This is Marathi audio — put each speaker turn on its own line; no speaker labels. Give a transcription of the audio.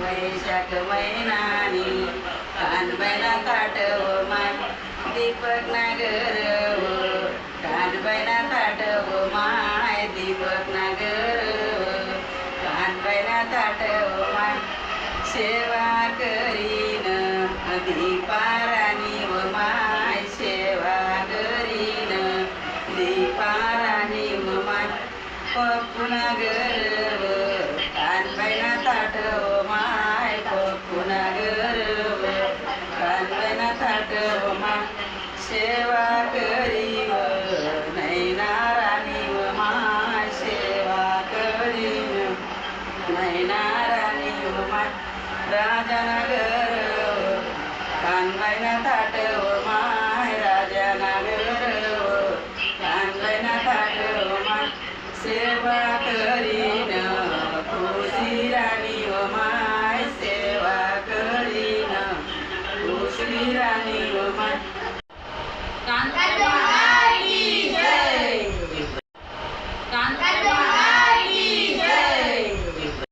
वैशाख महिनानी कानबाईना ताटव माय दीपक नागर कानबाईना ताटव माय दीपक नागर कानबाईना ताटव माय सेवा करीन दीपाराणी व माय सेवा करीन दीपाराणी व माय पप्पूनागर कानबाईना ताटव माय पप्पूनागर कानबाईना ताटव माय सेवा करीव नैनाराणी व माय सेवा करीन नैनाराणी व माय राजानगर कानबाईना ताटव माय राजानगर कानबाईना ताटव माय सेवा करीन खुशी राणी व माय सेवा करीन खुशी राणी व माय